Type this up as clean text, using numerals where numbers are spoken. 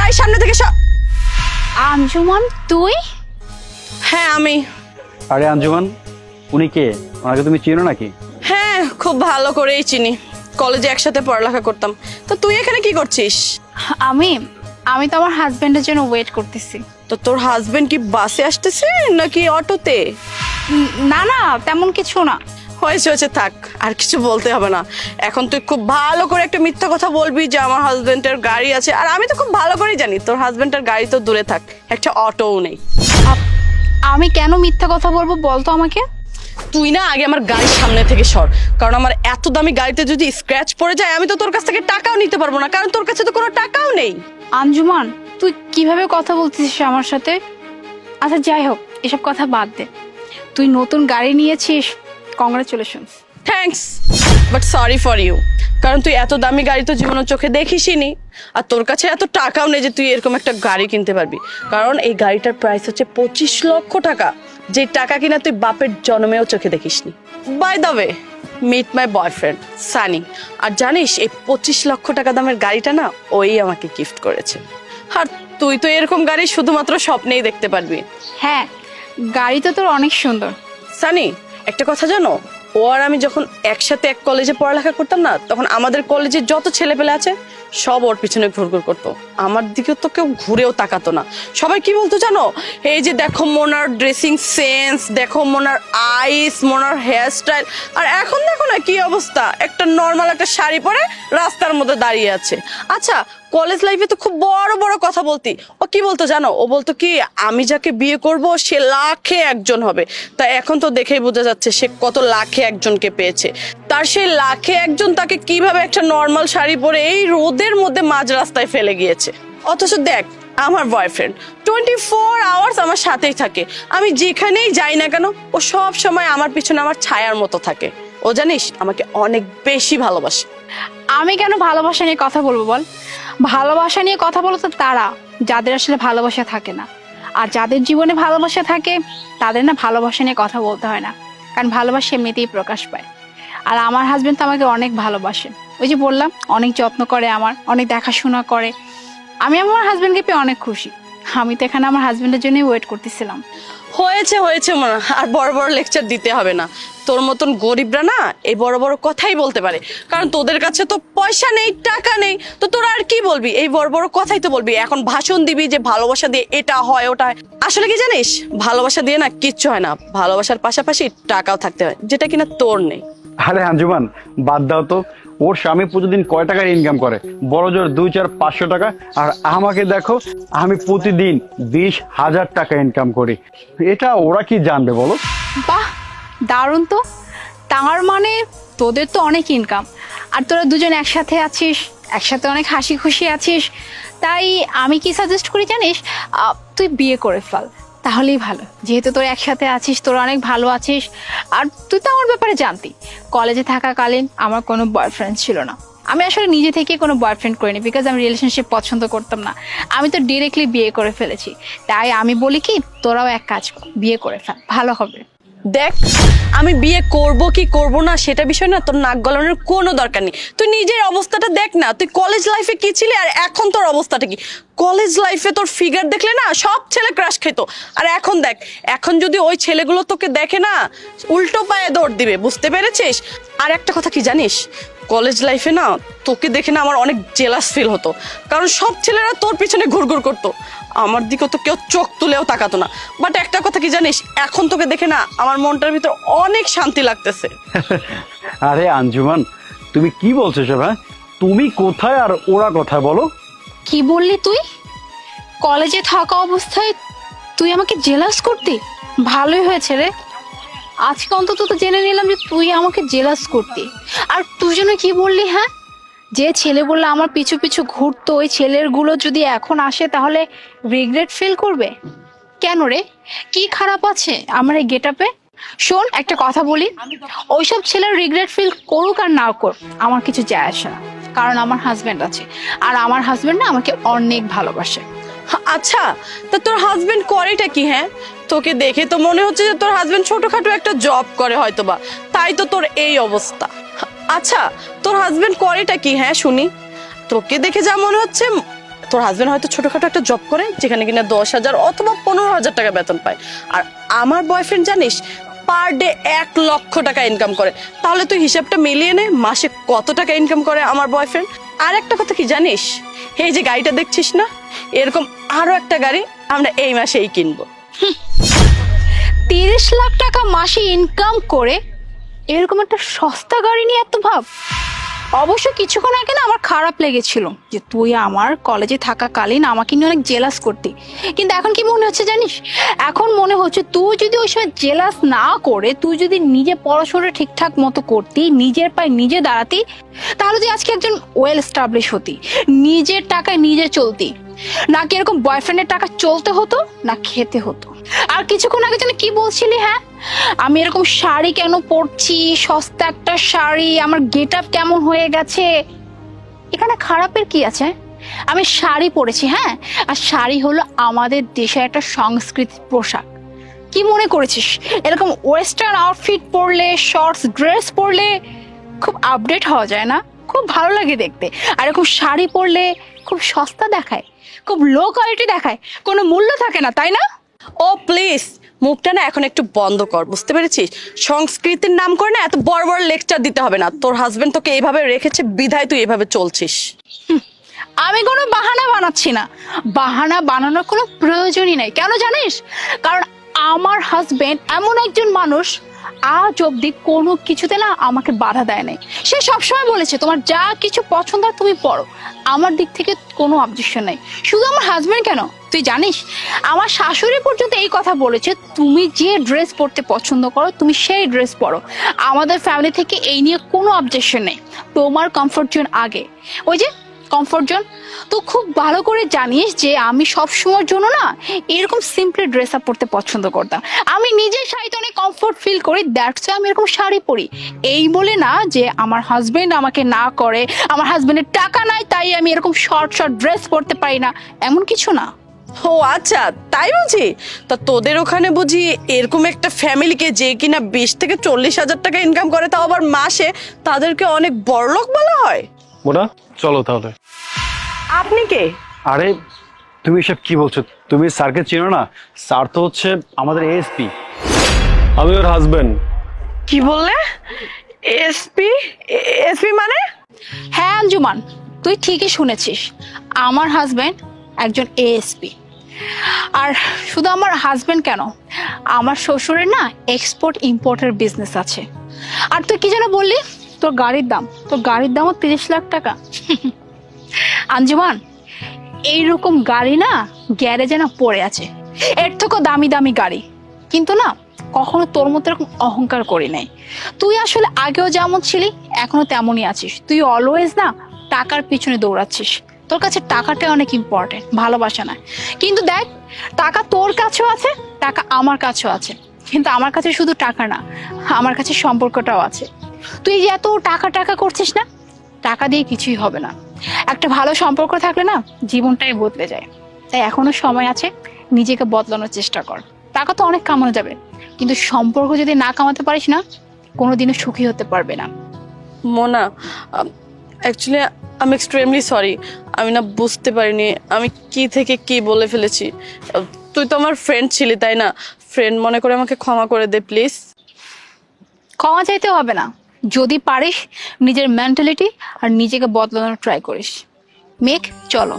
গাড়ির সামনে থেকে সর। আঞ্জুমান তুই? হ্যাঁ আমি। আরে আঞ্জুমান, উনি কে? ওনাকে তুমি চিনো নাকি? হ্যাঁ খুব ভালো করেই চিনি, কলেজে একসাথে পড়ালেখা করতাম। তো তুই এখানে কি করছিস? আমি আমি তো আমার হাজবেন্ডের জন্য ওয়েট করতেছি। তো তোর হাজবেন্ড কি বাসে আসতেছে নাকি অটোতে? না না, তেমন কিছু না। হয়েছে হয়েছে, থাক, আর কিছু বলতে হবে না। এখন তুই খুব ভালো করে একটা মিথ্যা কথা বলবি যে আমার হাজবেন্ডের গাড়ি আছে, আর আমি তো খুব ভালো করেই জানি তোর হাজবেন্ডের গাড়ি তো দূরে থাক, একটা অটোও নেই। আমি কেন মিথ্যা কথা বলবো বলতো আমাকে? তুই না আগে আমার গাড়ির সামনে থেকে সর, কারণ আমার এত দামি গাড়িতে যদি স্ক্র্যাচ পড়ে যায় আমি তো তোর কাছ থেকে টাকাও নিতে পারবো না, কারণ তোর কাছে তো কোনো টাকাও নেই। আঞ্জুমান, তুই কিভাবে কথা বলছিস আমার সাথে? আচ্ছা যাই হোক, এসব কথা বাদ দে। তুই নতুন গাড়ি নিয়েছিস, congratulations. Thanks, but sorry for you, কারণ তুই এত দামি গাড়ি তো জীবনের চোখে দেখিসনি, আর তোর কাছে এত টাকাও নেই যে তুই এরকম একটা গাড়ি কিনতে পারবি। কারণ এই গাড়িটার প্রাইস হচ্ছে 25 লক্ষ টাকা, যে টাকা কিনা তুই বাপের জন্মেও চোখে দেখিসনি। By the way, meet my boyfriend Sunny. আর জানিস এই 25 লক্ষ টাকা দামের গাড়িটা না ওই আমাকে গিফট করেছে। আর তুই তো এরকম গাড়ি শুধুমাত্র স্বপ্নেই দেখতে পারবি। হ্যাঁ, গাড়ি তো তোর অনেক সুন্দর। সানি, একটা কথা জানো, ও আর আমি যখন একসাথে এক কলেজে পড়ালেখা করতাম না, তখন আমাদের কলেজে যত ছেলেপেলে আছে সব ওর পিছনে ঘুরঘুর করতো, আমার দিকে তো কেউ ঘুরেও তাকাতো না। সবাই কি বলতো জানো, এই যে দেখো মোনার ড্রেসিং সেন্স, দেখো মোনার আইস, মোনার হেয়ার স্টাইল। আর এখন দেখো না কি অবস্থা, একটা নর্মাল একটা শাড়ি পরে রাস্তার মধ্যে দাঁড়িয়ে আছে। আচ্ছা, কলেজ লাইফে তো খুব বড় বড় কথা বলতি। ও কি বলতো জানো, ও বলতো কি আমি যাকে বিয়ে করব সে লাখে একজন হবে। তা এখন তো দেখেই বোঝা যাচ্ছে সে কত লাখে একজনকে পেয়েছে। তার সেই লাখে একজন তাকে কিভাবে একটা নর্মাল শাড়ি পরে এই রোদের মধ্যে মাঝ রাস্তায় ফেলে গিয়েছে। অথচ দেখ আমার বয়ফ্রেন্ড 24 আওয়ার্স আমার সাথেই থাকে, আমি যেখানেই যাই না কেন ও সব সময় আমার পিছনে আমার ছায়ার মতো থাকে। ও জানিস আমাকে অনেক বেশি ভালোবাসে। আমি কেন ভালোবাসা নিয়ে কথা বলবো বল? ভালোবাসা নিয়ে কথা বলো তো তারা যাদের আসলে ভালোবাসা থাকে না, আর যাদের জীবনে ভালোবাসা থাকে তাদের না ভালোবাসা নিয়ে কথা বলতে হয় না, কারণ ভালোবাসা এমনিতেই প্রকাশ পায়। আর আমার হাজবেন্ড তো আমাকে অনেক ভালোবাসে, ওই যে বললাম অনেক যত্ন করে, আমার অনেক দেখাশোনা করে। আমি আমার হাজবেন্ডকে পেয়ে অনেক খুশি। আমি তো এখানে আমার হাজবেন্ডের জন্যই ওয়েট করতেছিলাম। হয়েছে হয়েছে মনে, আর বড় বড় লেকচার দিতে হবে না। তোর মতন গরিবরা না এই বড় বড় কথাই বলতে পারে, কারণ তোদের কাছে তো পয়সা নেই, টাকা নেই, তো তোরা আর কি বলবি, এই বড় বড় কথাই তো বলবি। এখন ভাষণ দিবি যে ভালোবাসা দিয়ে এটা হয় ওটা হয়। আসলে কি জানিস, ভালোবাসা দিয়ে না কিচ্ছু হয় না, ভালোবাসার পাশাপাশি টাকাও থাকতে হয়, যেটা কিনা তোর নেই। আরে আঞ্জুমান, বাদ দাও তো। ওর স্বামী প্রতিদিন কয় টাকার ইনকাম করে? বড় জোর 2-4-500 টাকা। আর আমাকে দেখো, আমি প্রতিদিন 20,000 টাকা ইনকাম করি। এটা ওরা কি জানবে বলো? বাহ, দারুণ তো। তার মানে তোদের তো অনেক ইনকাম, আর তোরা দুজন একসাথে আছিস, একসাথে অনেক হাসি খুশি আছিস। তাই আমি কি সাজেস্ট করি জানিস, তুই বিয়ে করে ফেল, তাহলেই ভালো। যেহেতু তোরা একসাথে আছিস, তোরা অনেক ভালো আছিস। আর তুই তো আমার ব্যাপারে জানতি, কলেজে থাকাকালীন আমার কোনো বয়ফ্রেন্ড ছিল না। আমি আসলে নিজে থেকে কোনো বয়ফ্রেন্ড করিনি, বিকজ আমি রিলেশনশিপ পছন্দ করতাম না। আমি তো ডিরেক্টলি বিয়ে করে ফেলেছি। তাই আমি বলি কি, তোরাও এক কাজ কর, বিয়ে করে ফেল, ভালো হবে। দেখ, আমি বিয়ে করব কি করব না সেটা বিষয় না তোর নাক গলানোর কোনো দরকার নেই। তুই নিজের অবস্থাটা দেখ না, তুই কলেজ লাইফে কি ছিলি আর এখন তোর অবস্থাটা কি। কলেজ লাইফে তোর ফিগার দেখলে না সব ছেলে ক্রাশ খেত, আর এখন দেখ, এখন যদি ওই ছেলেগুলো তোকে দেখে না উল্টো পায়ে দৌড় দিবে, বুঝতে পেরেছিস? আর একটা কথা কি জানিস, কলেজ লাইফে না তোকে দেখে না আমার অনেক জেলাস ফিল হতো, কারণ সব ছেলেরা তোর পিছনে ঘুরঘুর করতো, আমার দিকে তো কেউ চোখ তুলেও তাকাতো না। বাট একটা কথা কি জানিস, এখন তোকে দেখে না আমার মনটার ভিতর অনেক শান্তি লাগতেছে। আরে আঞ্জুমান, তুমি কি বলছো সব? হ্যাঁ, তুমি কোথায় আর ওরা কোথায় বলো? কি বললি তুই? কলেজে থাকা অবস্থায় তুই আমাকে জেলাস করতি? ভালোই হয়েছে রে, আজকে অন্তত তো জেনে নিলাম যে তুই আমাকে জেলাস করতি। আর তুই যেন কি বললি, হ্যাঁ, যে ছেলে বললে আমার পিছু পিছু ঘুরতো, ওই ছেলেগুলো যদি এখন আসে তাহলে রিগ্রেট ফিল করবে? কেন রে, কি খারাপ আছে আমার এই গেট আপে? শোন, একটা কথা বলি, ওইসব ছেলের রিগ্রেট ফিল করুক আর না করুক আমার কিছু যায় আসে না, কারণ আমার হাজবেন্ড আছে, আর আমার হাজবেন্ড না আমাকে অনেক ভালোবাসে। আচ্ছা, তা তোর হাজবেন্ড করেটা কি? হ্যাঁ, তোকে দেখে তো মনে হচ্ছে যে তোর হাজবেন্ড ছোটখাটো একটা জব করে হয়তোবা, তাই তো তোর এই অবস্থা। আচ্ছা, তোর হাজবেন্ড করেটা কি? হ্যাঁ শুনি, তোকে দেখে যা মনে হচ্ছে তোর হাজবেন্ড হয়তো ছোটখাটো একটা জব করে যেখানে কিনা 10,000 অথবা 15,000 টাকা বেতন পায়, আর আমার বয়ফ্রেন্ড জানিস পার ডে 1 লক্ষ টাকা ইনকাম করে। তাহলে তুই হিসাবটা মিলিয়ে নে মাসে কত টাকা ইনকাম করে আমার বয়ফ্রেন্ড। আর একটা কথা কি জানিস, এই যে গাড়িটা দেখছিস না, এরকম আরো একটা গাড়ি আমরা এই মাসেই কিনবো। 30 লাখ টাকা মাসে ইনকাম করে এরকম একটা সস্তা গাড়ি নিয়ে এত ভাব। অবশ্য কিছুক্ষণ আগে না আমার খারাপ লেগেছিল যে তুই আমার কলেজে থাকাকালীন আমাকে নিয়ে অনেক জেলাস করতি, কিন্তু এখন কি মনে হচ্ছে জানিস, এখন মনে হচ্ছে তুই যদি ওই সময় জেলাস না করে তুই যদি নিজে পড়াশোনা ঠিকঠাক মতো করতি, নিজের পায়ে নিজে দাঁড়াতি, তাহলে তুই আজকে একজন ওয়েল এস্টাবলিশ হতি, নিজের টাকায় নিজে চলতি, নাকি এরকম বয়ফ্রেন্ডের টাকা চলতে হতো না খেতে হতো। আর কিছুক্ষণ আগে যেন কি বলছিলি, হ্যাঁ আমি এরকম শাড়ি কেন পরছি, সস্তা একটা শাড়ি, আমার গেট আপ কেমন হয়ে গেছে, এখানে খারাপের কি আছে? আমি শাড়ি পরেছি, হ্যাঁ, আর শাড়ি হলো আমাদের দেশের একটা সংস্কৃতি পোশাক। কি মনে করেছিস এরকম ওয়েস্টার্ন আউটফিট পরলে, শর্টস ড্রেস পরলে খুব আপডেট হওয়া যায় না, খুব ভালো লাগে দেখতে, আর এরকম শাড়ি পরলে খুব সস্তা দেখায়, খুব লো কোয়ালিটি দেখায়, কোনো মূল্য থাকে না, তাই না? ও প্লিজ মুখটা না এখন একটু বন্ধ কর, বুঝতে পেরেছিস? সংস্কৃতির নাম করে না এত বড় বড় লেকচার দিতে হবে না। তোর হাজবেন্ড তোকে এইভাবে রেখেছে বিধায় তুই এভাবে চলছিস। আমি কোনো বাহানা বানাচ্ছি না, বাহানা বানানোর কোনো প্রয়োজনই নাই। কেন জানিস? কারণ আমার হাজবেন্ড এমন একজন মানুষ আজ অব্দি কোনো কিছুতে না আমাকে বাধা দেয় নাই। সে সবসময় বলেছে তোমার যা কিছু পছন্দ হয় তুমি পড়ো, আমার দিক থেকে কোনো অবজেকশন নাই। শুধু আমার হাজবেন্ড কেন, তুই জানিস আমার শাশুড়ি পর্যন্ত এই কথা বলেছে তুমি যে ড্রেস পরতে পছন্দ করো তুমি সেই ড্রেস পরো, আমাদের ফ্যামিলি থেকে এই নিয়ে কোনো অবজেকশন নেই। তোমার কমফোর্ট জোন আগে, ওই যে কমফোর্ট জোন। তো খুব ভালো করে জানিস যে আমি সব সময়ের জন্য না এরকম সিম্পলি ড্রেস আপ পরতে পছন্দ করতাম। আমি নিজে শাড়িতে অনেক কমফোর্ট ফিল করি, দ্যাটস আমি এরকম শাড়ি পরি। এই বলে না যে আমার হাজবেন্ড আমাকে না করে, আমার হাজবেন্ডের টাকা নাই তাই আমি এরকম শর্ট শর্ট ড্রেস পরতে পারি না, এমন কিছু না। ও আচ্ছা তাই বুঝি? তা তোদের ওখানে বুঝি এরকম একটা ফ্যামিলিকে যে কিনা 20 থেকে 40,000 টাকা ইনকাম করে, তাও আবার মাসে, তাদেরকে অনেক বড়লোক বলা হয়? মোনা চলো তাহলে। আপনি কে? আরে তুমি এসব কি বলছো? তুমি স্যারকে চিনো না? স্যার তো হচ্ছে আমাদের এএসপি। আমি ওর হাজবেন্ড। কি বললে? এসপি? এসপি মানে? হ্যাঁ আঞ্জুমান, তুই ঠিকই শুনেছিস, আমার হাজবেন্ড একজন এএসপি। আর শুধু আমার হাজবেন্ড কেন, আমার শ্বশুরের না এক্সপোর্ট ইম্পোর্টের বিজনেস আছে। আর তুই কি যেন বললি তোর গাড়ির দামও 30 লাখ টাকা। আঞ্জুমান, এইরকম গাড়ি না গ্যারেজে না পড়ে আছে, এর থেকেও দামি দামি গাড়ি, কিন্তু না কখনো তোর মতো এরকম অহংকার করি নাই। তুই আসলে আগেও যেমন ছিলি এখনো তেমনই আছিস, তুই অলওয়েজ না টাকার পিছনে দৌড়াচ্ছিস। তোর কাছে টাকাটা অনেক ইম্পর্টেন্ট, ভালোবাসা না। কিন্তু দেখ, টাকা তোর কাছেও আছে, টাকা আমার কাছেও আছে, কিন্তু আমার কাছে শুধু টাকা না, আমার কাছে সম্পর্কটাও আছে। তুই যে এত টাকা টাকা করছিস না, টাকা দিয়ে কিছুই হবে না। একটা ভালো সম্পর্ক থাকলে না জীবনটাই বদলে যায়। তাই এখনো সময় আছে, নিজেকে বদলানোর চেষ্টা কর। টাকা তো অনেক কামানো যাবে, কিন্তু সম্পর্ক যদি না কামাতে পারিস না, কোনোদিনও সুখী হতে পারবে না। মোনা, অ্যাকচুয়ালি আমি এক্সট্রিমলি সরি, আমি না বুঝতে পারিনি আমি কি থেকে কি বলে ফেলেছি। তুই তো আমার ফ্রেন্ড ছিলি তাই না? ফ্রেন্ড মনে করে আমাকে ক্ষমা করে দে প্লিজ। ক্ষমা চাইতে হবে না, যদি পারিস নিজের মেন্টালিটি আর নিজেকে বদলানোর ট্রাই করিস। মেঘ চলো।